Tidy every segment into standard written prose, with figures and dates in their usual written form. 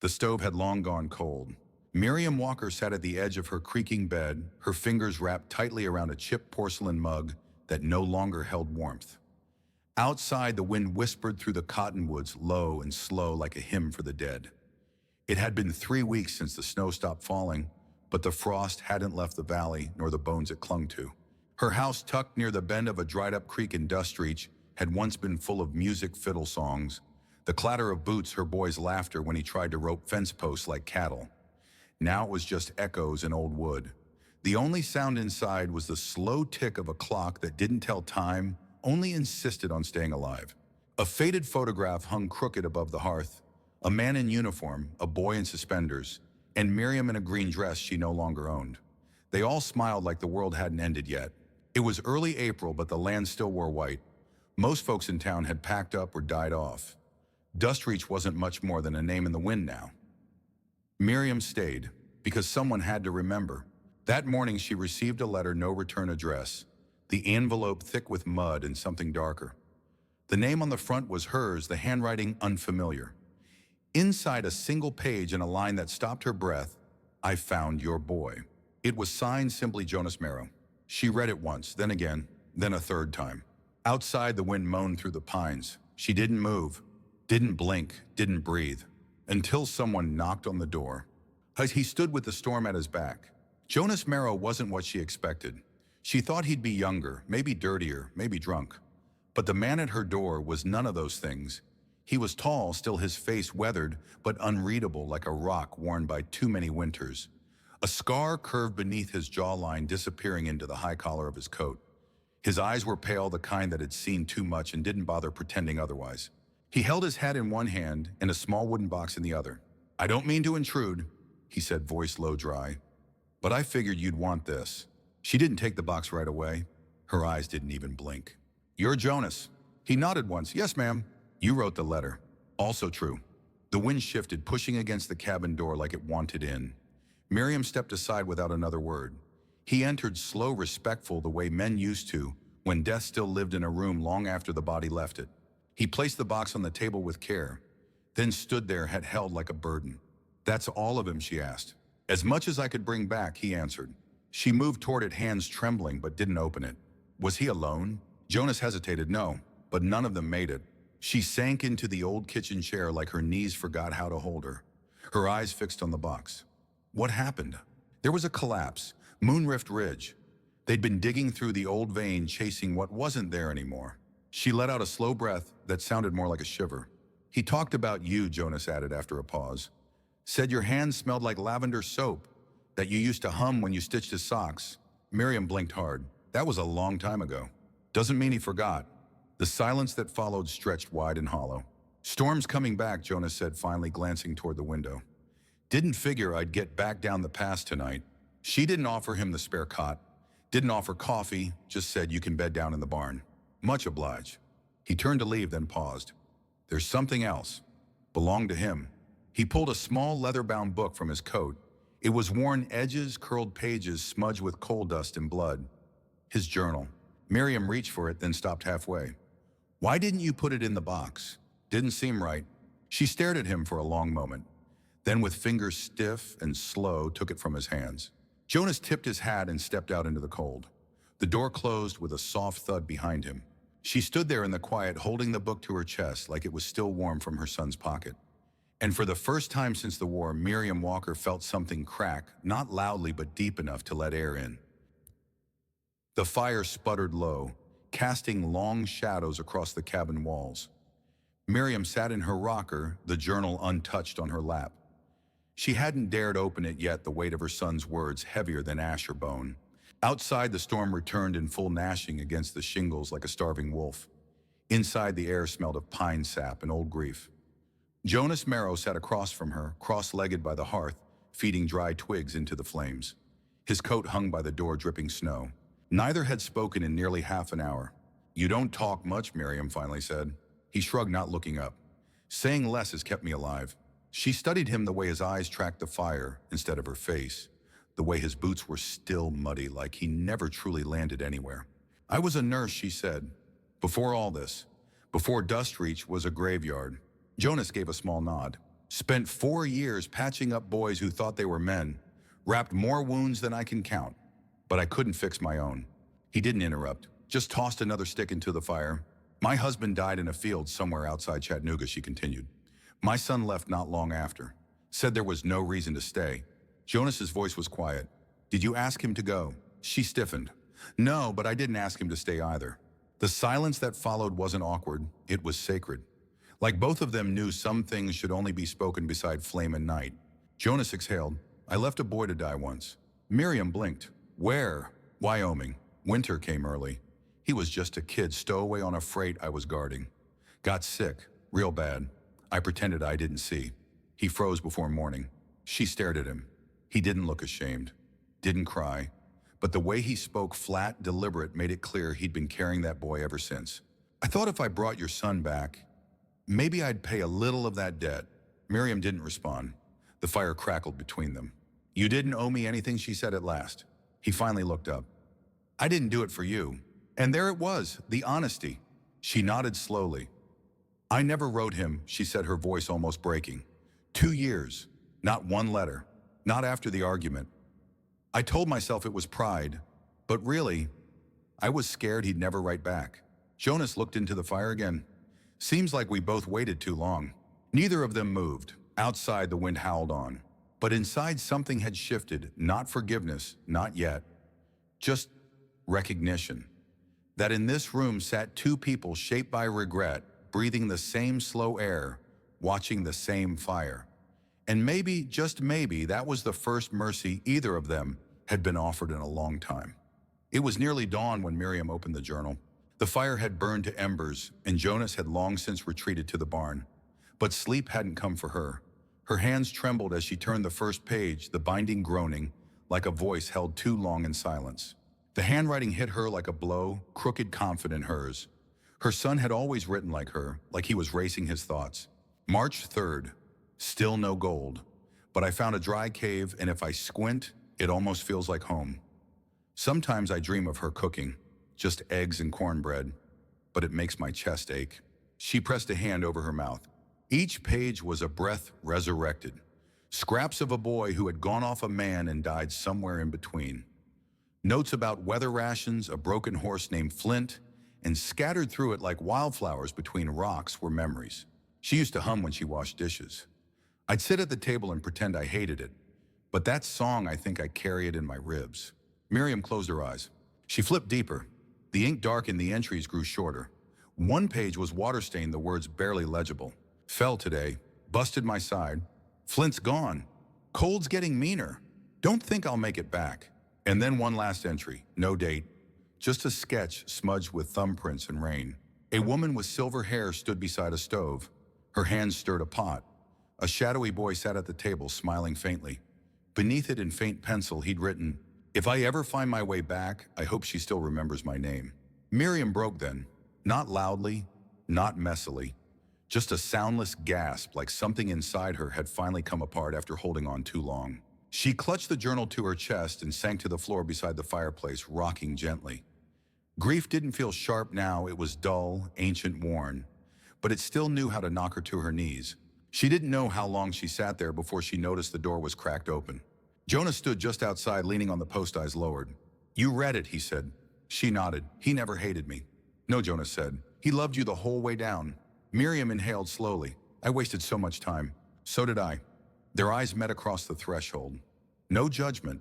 The stove had long gone cold. Miriam Walker sat at the edge of her creaking bed, her fingers wrapped tightly around a chipped porcelain mug that no longer held warmth. Outside, the wind whispered through the cottonwoods, low and slow like a hymn for the dead. It had been 3 weeks since the snow stopped falling, but the frost hadn't left the valley nor the bones it clung to. Her house, tucked near the bend of a dried-up creek in Dust Reach, had once been full of music fiddle songs, the clatter of boots, her boy's laughter when he tried to rope fence posts like cattle. Now it was just echoes and old wood. The only sound inside was the slow tick of a clock that didn't tell time, only insisted on staying alive. A faded photograph hung crooked above the hearth, a man in uniform, a boy in suspenders, and Miriam in a green dress she no longer owned. They all smiled like the world hadn't ended yet. It was early April, but the land still wore white. Most folks in town had packed up or died off. Dust Reach wasn't much more than a name in the wind now. Miriam stayed, because someone had to remember. That morning she received a letter, no return address, the envelope thick with mud and something darker. The name on the front was hers, the handwriting unfamiliar. Inside, a single page and a line that stopped her breath, "I found your boy." It was signed simply Jonas Marrow. She read it once, then again, then a third time. Outside, the wind moaned through the pines. She didn't move, didn't blink, didn't breathe, until someone knocked on the door. He stood with the storm at his back. Jonas Marrow wasn't what she expected. She thought he'd be younger, maybe dirtier, maybe drunk. But the man at her door was none of those things. He was tall, still his face weathered, but unreadable like a rock worn by too many winters. A scar curved beneath his jawline, disappearing into the high collar of his coat. His eyes were pale, the kind that had seen too much and didn't bother pretending otherwise. He held his hat in one hand and a small wooden box in the other. "I don't mean to intrude," he said, voice low, dry, "but I figured you'd want this." She didn't take the box right away. Her eyes didn't even blink. "You're Jonas." He nodded once. "Yes, ma'am." "You wrote the letter." "Also true." The wind shifted, pushing against the cabin door like it wanted in. Miriam stepped aside without another word. He entered, slow, respectful, the way men used to, when death still lived in a room long after the body left it. He placed the box on the table with care, then stood there, head held like a burden. "That's all of him?" she asked. "As much as I could bring back," he answered. She moved toward it, hands trembling, but didn't open it. Was he alone? Jonas hesitated. No, but none of them made it. She sank into the old kitchen chair like her knees forgot how to hold her, her eyes fixed on the box. What happened? There was a collapse, Moonrift Ridge. They'd been digging through the old vein, chasing what wasn't there anymore. She let out a slow breath that sounded more like a shiver. "He talked about you," Jonas added after a pause. "Said your hands smelled like lavender soap, that you used to hum when you stitched his socks." Miriam blinked hard. That was a long time ago. Doesn't mean he forgot. The silence that followed stretched wide and hollow. "Storm's coming back," Jonas said, finally glancing toward the window. "Didn't figure I'd get back down the pass tonight." She didn't offer him the spare cot, didn't offer coffee, just said, "You can bed down in the barn." "Much obliged." He turned to leave, then paused. There's something else. Belonged to him. He pulled a small leather-bound book from his coat. It was worn edges, curled pages, smudged with coal dust and blood. His journal. Miriam reached for it, then stopped halfway. "Why didn't you put it in the box?" "Didn't seem right." She stared at him for a long moment, then with fingers stiff and slow took it from his hands. Jonas tipped his hat and stepped out into the cold. The door closed with a soft thud behind him. She stood there in the quiet, holding the book to her chest like it was still warm from her son's pocket. And for the first time since the war, Miriam Walker felt something crack, not loudly but deep enough to let air in. The fire sputtered low, casting long shadows across the cabin walls. Miriam sat in her rocker, the journal untouched on her lap. She hadn't dared open it yet, the weight of her son's words heavier than ash or bone. Outside, the storm returned in full, gnashing against the shingles like a starving wolf. Inside, the air smelled of pine sap and old grief. Jonas Marrow sat across from her, cross-legged by the hearth, feeding dry twigs into the flames. His coat hung by the door, dripping snow. Neither had spoken in nearly half an hour. "You don't talk much," Miriam finally said. He shrugged, not looking up. "Saying less has kept me alive." She studied him, the way his eyes tracked the fire instead of her face, the way his boots were still muddy, like he never truly landed anywhere. "I was a nurse," she said. "Before all this, before Dust Reach was a graveyard." Jonas gave a small nod. Spent 4 years patching up boys who thought they were men. Wrapped more wounds than I can count. But I couldn't fix my own. He didn't interrupt, just tossed another stick into the fire. My husband died in a field somewhere outside Chattanooga, she continued. My son left not long after. Said there was no reason to stay. Jonas's voice was quiet. Did you ask him to go? She stiffened. No, but I didn't ask him to stay either. The silence that followed wasn't awkward, it was sacred. Like both of them knew some things should only be spoken beside flame and night. Jonas exhaled. I left a boy to die once. Miriam blinked. Where? Wyoming. Winter came early. He was just a kid stowaway on a freight I was guarding. Got sick, real bad. I pretended I didn't see. He froze before morning. She stared at him. He didn't look ashamed. Didn't cry. But the way he spoke, flat, deliberate, made it clear he'd been carrying that boy ever since. I thought if I brought your son back, maybe I'd pay a little of that debt. Miriam didn't respond. The fire crackled between them. You didn't owe me anything, she said at last. He finally looked up. I didn't do it for you. And there it was, the honesty. She nodded slowly. I never wrote him, she said, her voice almost breaking. 2 years, not one letter, not after the argument. I told myself it was pride, but really, I was scared he'd never write back. Jonas looked into the fire again. Seems like we both waited too long. Neither of them moved. Outside, the wind howled on. But inside, something had shifted, not forgiveness, not yet. Just recognition. That in this room sat two people shaped by regret, breathing the same slow air, watching the same fire. And maybe, just maybe, that was the first mercy either of them had been offered in a long time. It was nearly dawn when Miriam opened the journal. The fire had burned to embers, and Jonas had long since retreated to the barn. But sleep hadn't come for her. Her hands trembled as she turned the first page, the binding groaning, like a voice held too long in silence. The handwriting hit her like a blow, crooked, confident hers. Her son had always written like her, like he was racing his thoughts. March 3rd. Still no gold. But I found a dry cave, and if I squint, it almost feels like home. Sometimes I dream of her cooking, just eggs and cornbread, but it makes my chest ache. She pressed a hand over her mouth. Each page was a breath resurrected. Scraps of a boy who had gone off a man and died somewhere in between. Notes about weather rations, a broken horse named Flint, and scattered through it like wildflowers between rocks were memories. She used to hum when she washed dishes. I'd sit at the table and pretend I hated it, but that song, I think I carry it in my ribs. Miriam closed her eyes. She flipped deeper. The ink darkened, the entries grew shorter. One page was water-stained, the words barely legible. Fell today, busted my side. Flint's gone. Cold's getting meaner. Don't think I'll make it back. And then one last entry, no date. Just a sketch smudged with thumbprints and rain. A woman with silver hair stood beside a stove. Her hands stirred a pot. A shadowy boy sat at the table, smiling faintly. Beneath it in faint pencil, he'd written, If I ever find my way back, I hope she still remembers my name. Miriam broke then, not loudly, not messily. Just a soundless gasp, like something inside her had finally come apart after holding on too long. She clutched the journal to her chest and sank to the floor beside the fireplace, rocking gently. Grief didn't feel sharp now, it was dull, ancient, worn. But it still knew how to knock her to her knees. She didn't know how long she sat there before she noticed the door was cracked open. Jonas stood just outside, leaning on the post, eyes lowered. You read it, he said. She nodded. He never hated me. No, Jonas said. He loved you the whole way down. Miriam inhaled slowly. I wasted so much time. So did I. Their eyes met across the threshold. No judgment,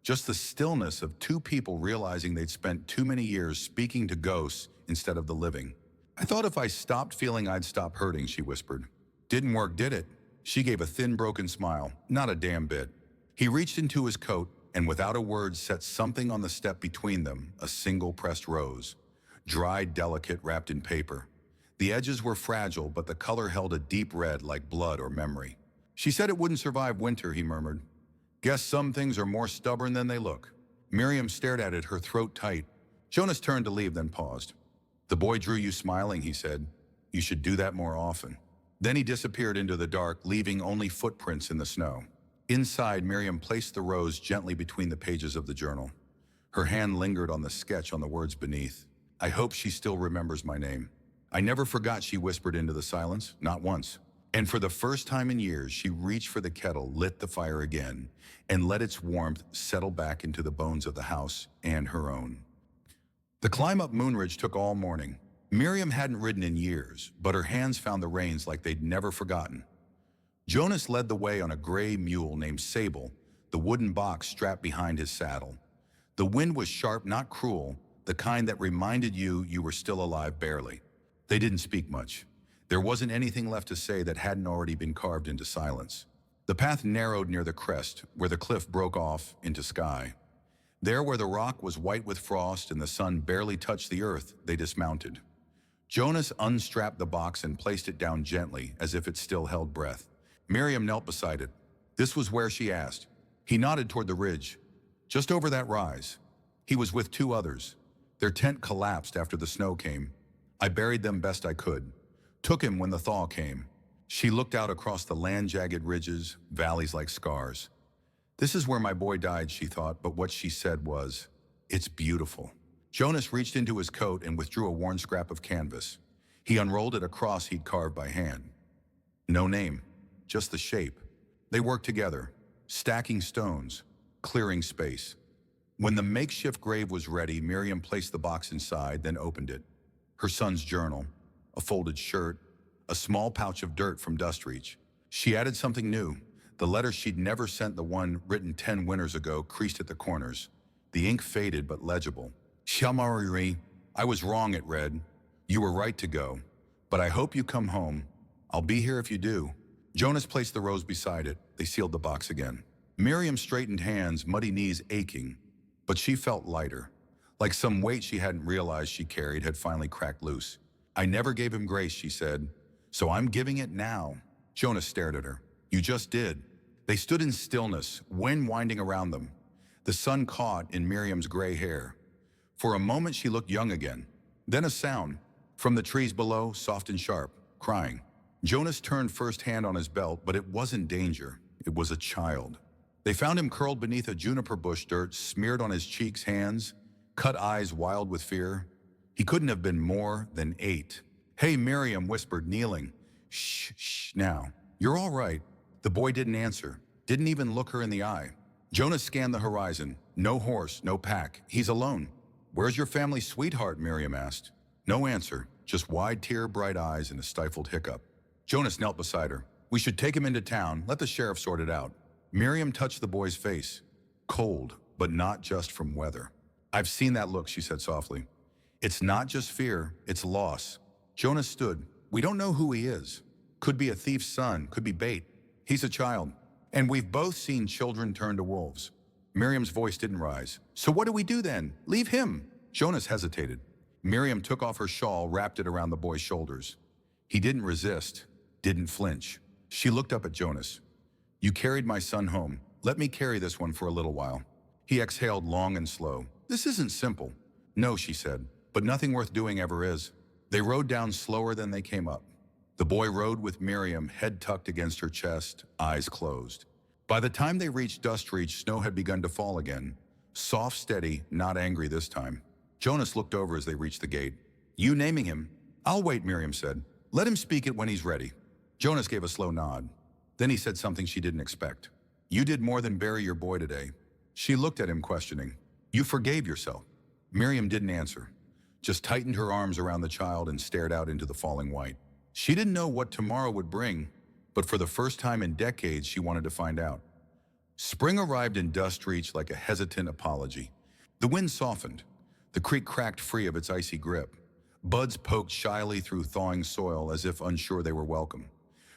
just the stillness of two people realizing they'd spent too many years speaking to ghosts instead of the living. I thought if I stopped feeling I'd stop hurting, she whispered. Didn't work, did it? She gave a thin, broken smile. Not a damn bit. He reached into his coat and without a word set something on the step between them, a single pressed rose. Dried, delicate, wrapped in paper. The edges were fragile, but the color held a deep red like blood or memory. She said it wouldn't survive winter, he murmured. Guess some things are more stubborn than they look. Miriam stared at it, her throat tight. Jonas turned to leave, then paused. The boy drew you smiling, he said. You should do that more often. Then he disappeared into the dark, leaving only footprints in the snow. Inside, Miriam placed the rose gently between the pages of the journal. Her hand lingered on the sketch on the words beneath. I hope she still remembers my name. I never forgot, she whispered into the silence, not once. And for the first time in years, she reached for the kettle, lit the fire again, and let its warmth settle back into the bones of the house and her own. The climb up Moonridge took all morning. Miriam hadn't ridden in years, but her hands found the reins like they'd never forgotten. Jonas led the way on a gray mule named Sable, the wooden box strapped behind his saddle. The wind was sharp, not cruel, the kind that reminded you were still alive barely. They didn't speak much. There wasn't anything left to say that hadn't already been carved into silence. The path narrowed near the crest, where the cliff broke off into sky. There, where the rock was white with frost and the sun barely touched the earth, they dismounted. Jonas unstrapped the box and placed it down gently, as if it still held breath. Miriam knelt beside it. This was where she asked. He nodded toward the ridge, just over that rise. He was with two others. Their tent collapsed after the snow came. I buried them best I could. Took him when the thaw came. She looked out across the land-jagged ridges, valleys like scars. This is where my boy died, she thought, but what she said was, it's beautiful. Jonas reached into his coat and withdrew a worn scrap of canvas. He unrolled it a cross he'd carved by hand. No name, just the shape. They worked together, stacking stones, clearing space. When the makeshift grave was ready, Miriam placed the box inside, then opened it. Her son's journal, a folded shirt, a small pouch of dirt from dust reach. She added something new. The letter she'd never sent, the one written 10 winters ago, creased at the corners. The ink faded but legible. Shamariri, I was wrong, it read. You were right to go, but I hope you come home. I'll be here if you do. Jonas placed the rose beside it. They sealed the box again. Miriam straightened hands, muddy knees aching, but she felt lighter, like some weight she hadn't realized she carried had finally cracked loose. I never gave him grace, she said, so I'm giving it now. Jonas stared at her. You just did. They stood in stillness, wind winding around them. The sun caught in Miriam's gray hair. For a moment she looked young again. Then a sound, from the trees below, soft and sharp, crying. Jonas turned first hand on his belt, but it wasn't danger. It was a child. They found him curled beneath a juniper bush, dirt smeared on his cheeks, hands, cut eyes wild with fear. He couldn't have been more than 8. Hey, Miriam whispered, kneeling. Shh, shh, now. You're all right. The boy didn't answer, didn't even look her in the eye. Jonas scanned the horizon. No horse, no pack. He's alone. Where's your family sweetheart, Miriam asked. No answer, just wide tear-bright eyes and a stifled hiccup. Jonas knelt beside her. We should take him into town, let the sheriff sort it out. Miriam touched the boy's face. Cold, but not just from weather. I've seen that look, she said softly. It's not just fear, it's loss. Jonas stood. We don't know who he is. Could be a thief's son, could be bait. He's a child. And we've both seen children turn to wolves. Miriam's voice didn't rise. So what do we do then? Leave him. Jonas hesitated. Miriam took off her shawl, wrapped it around the boy's shoulders. He didn't resist, didn't flinch. She looked up at Jonas. You carried my son home. Let me carry this one for a little while. He exhaled long and slow. This isn't simple. No, she said, but nothing worth doing ever is. They rode down slower than they came up. The boy rode with Miriam, head tucked against her chest, eyes closed. By the time they reached Dust Reach, snow had begun to fall again. Soft, steady, not angry this time. Jonas looked over as they reached the gate. You naming him? I'll wait, Miriam said. Let him speak it when he's ready. Jonas gave a slow nod. Then he said something she didn't expect. You did more than bury your boy today. She looked at him, questioning. You forgave yourself. Miriam didn't answer, just tightened her arms around the child and stared out into the falling white. She didn't know what tomorrow would bring, but for the first time in decades, she wanted to find out. Spring arrived in Dust Reach like a hesitant apology. The wind softened. The creek cracked free of its icy grip. Buds poked shyly through thawing soil as if unsure they were welcome.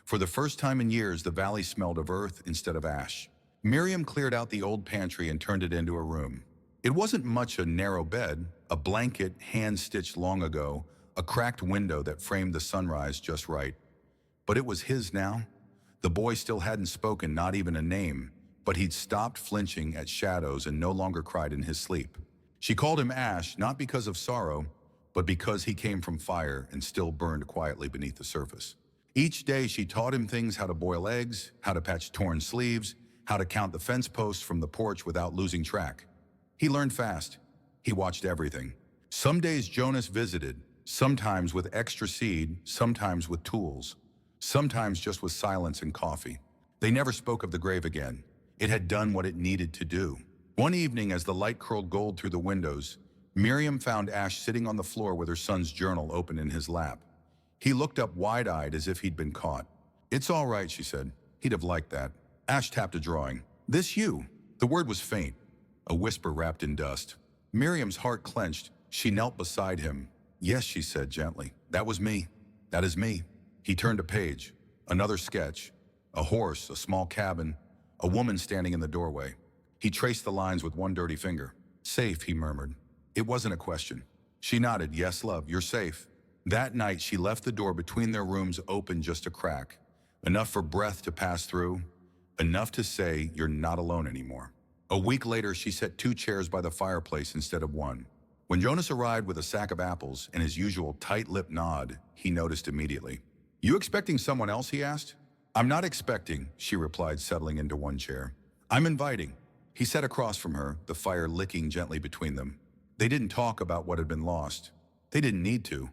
For the first time in years, the valley smelled of earth instead of ash. Miriam cleared out the old pantry and turned it into a room. It wasn't much a narrow bed, a blanket hand-stitched long ago, a cracked window that framed the sunrise just right. But it was his now. The boy still hadn't spoken, not even a name, but he'd stopped flinching at shadows and no longer cried in his sleep. She called him Ash, not because of sorrow, but because he came from fire and still burned quietly beneath the surface. Each day she taught him things: how to boil eggs, how to patch torn sleeves, how to count the fence posts from the porch without losing track. He learned fast. He watched everything. Some days Jonas visited, sometimes with extra seed, sometimes with tools. sometimes just with silence and coffee. They never spoke of the grave again. It had done what it needed to do. One evening, as the light curled gold through the windows, Miriam found Ash sitting on the floor with her son's journal open in his lap. He looked up wide-eyed as if he'd been caught. "It's all right," she said. "He'd have liked that." Ash tapped a drawing. "This you?" The word was faint, a whisper wrapped in dust. Miriam's heart clenched. She knelt beside him. "Yes," she said gently. "That was me. That is me." He turned a page. Another sketch. A horse, a small cabin, a woman standing in the doorway. He traced the lines with one dirty finger. "Safe," he murmured. It wasn't a question. She nodded. "Yes, love, you're safe." That night, she left the door between their rooms open just a crack. Enough for breath to pass through. Enough to say, "You're not alone anymore." A week later, she set 2 chairs by the fireplace instead of one. When Jonas arrived with a sack of apples and his usual tight-lipped nod, he noticed immediately. "You expecting someone else?" he asked. "I'm not expecting," she replied, settling into one chair. "I'm inviting." He sat across from her, the fire licking gently between them. They didn't talk about what had been lost. They didn't need to.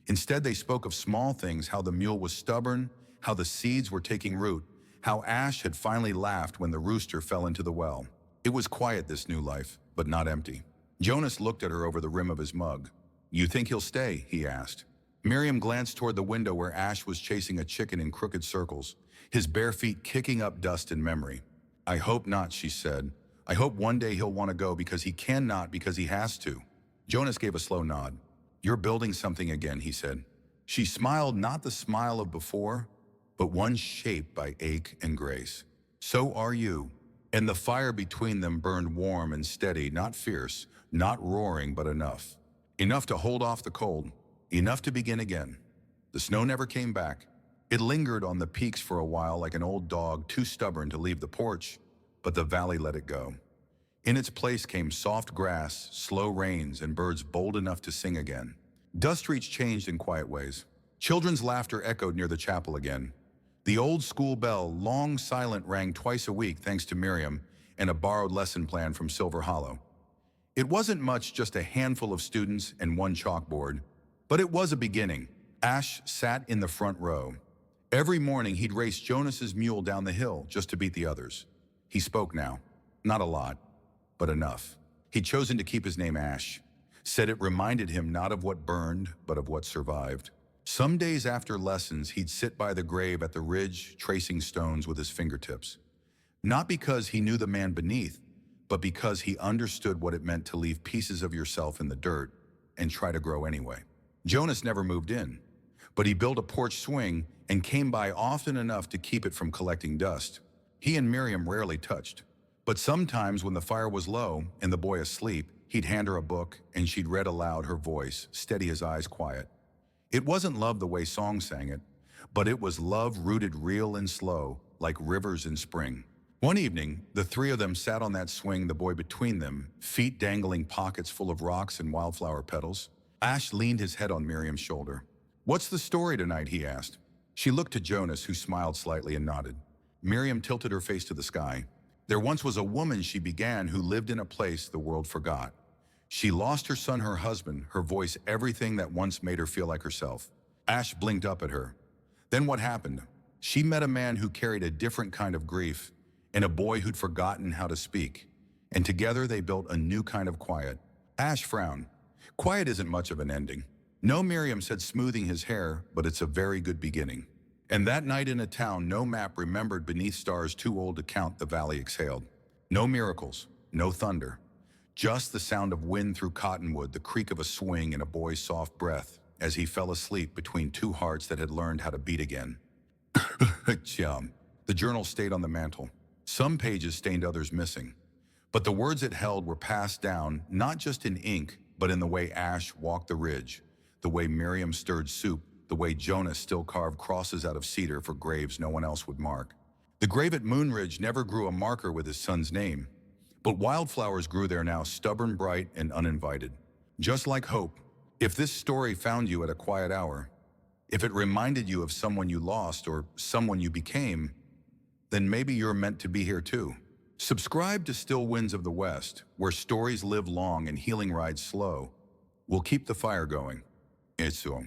Instead, they spoke of small things, how the mule was stubborn, how the seeds were taking root, how Ash had finally laughed when the rooster fell into the well. It was quiet, this new life, but not empty. Jonas looked at her over the rim of his mug. "You think he'll stay?" he asked. Miriam glanced toward the window where Ash was chasing a chicken in crooked circles, his bare feet kicking up dust in memory. "I hope not," she said. "I hope one day he'll want to go because he cannot, because he has to." Jonas gave a slow nod. "You're building something again," he said. She smiled, not the smile of before, but one shaped by ache and grace. "So are you." And the fire between them burned warm and steady, not fierce, not roaring, but enough. Enough to hold off the cold, enough to begin again. The snow never came back. It lingered on the peaks for a while like an old dog too stubborn to leave the porch, but the valley let it go. In its place came soft grass, slow rains, and birds bold enough to sing again. Dust streets changed in quiet ways. Children's laughter echoed near the chapel again. The old school bell, long silent, rang twice a week thanks to Miriam and a borrowed lesson plan from Silver Hollow. It wasn't much, just a handful of students and one chalkboard, but it was a beginning. Ash sat in the front row. Every morning he'd race Jonas's mule down the hill just to beat the others. He spoke now. Not a lot, but enough. He'd chosen to keep his name Ash. Said it reminded him not of what burned, but of what survived. Some days after lessons, he'd sit by the grave at the ridge, tracing stones with his fingertips. Not because he knew the man beneath, but because he understood what it meant to leave pieces of yourself in the dirt and try to grow anyway. Jonas never moved in, but he built a porch swing and came by often enough to keep it from collecting dust. He and Miriam rarely touched, but sometimes when the fire was low and the boy asleep, he'd hand her a book and she'd read aloud, her voice steady, as eyes quiet. It wasn't love the way songs sang it, but it was love rooted real and slow, like rivers in spring. One evening, the 3 of them sat on that swing, the boy between them, feet dangling, pockets full of rocks and wildflower petals. Ash leaned his head on Miriam's shoulder. "What's the story tonight?" he asked. She looked to Jonas, who smiled slightly and nodded. Miriam tilted her face to the sky. "There once was a woman," she began, "who lived in a place the world forgot. She lost her son, her husband, her voice, everything that once made her feel like herself." Ash blinked up at her. "Then what happened? She met a man who carried a different kind of grief, and a boy who'd forgotten how to speak. And together they built a new kind of quiet." Ash frowned. "Quiet isn't much of an ending." "No," Miriam said, smoothing his hair, "but it's a very good beginning." And that night in a town no map remembered beneath stars too old to count, the valley exhaled. No miracles, no thunder. Just the sound of wind through cottonwood, the creak of a swing, and a boy's soft breath as he fell asleep between 2 hearts that had learned how to beat again. Chum. The journal stayed on the mantel. Some pages stained, others missing. But the words it held were passed down, not just in ink, but in the way Ash walked the ridge, the way Miriam stirred soup, the way Jonas still carved crosses out of cedar for graves no one else would mark. The grave at Moonridge never grew a marker with his son's name, but wildflowers grew there now, stubborn, bright, and uninvited. Just like hope, if this story found you at a quiet hour, if it reminded you of someone you lost or someone you became, then maybe you're meant to be here too. Subscribe to Still Winds of the West, where stories live long and healing rides slow. We'll keep the fire going. It's so.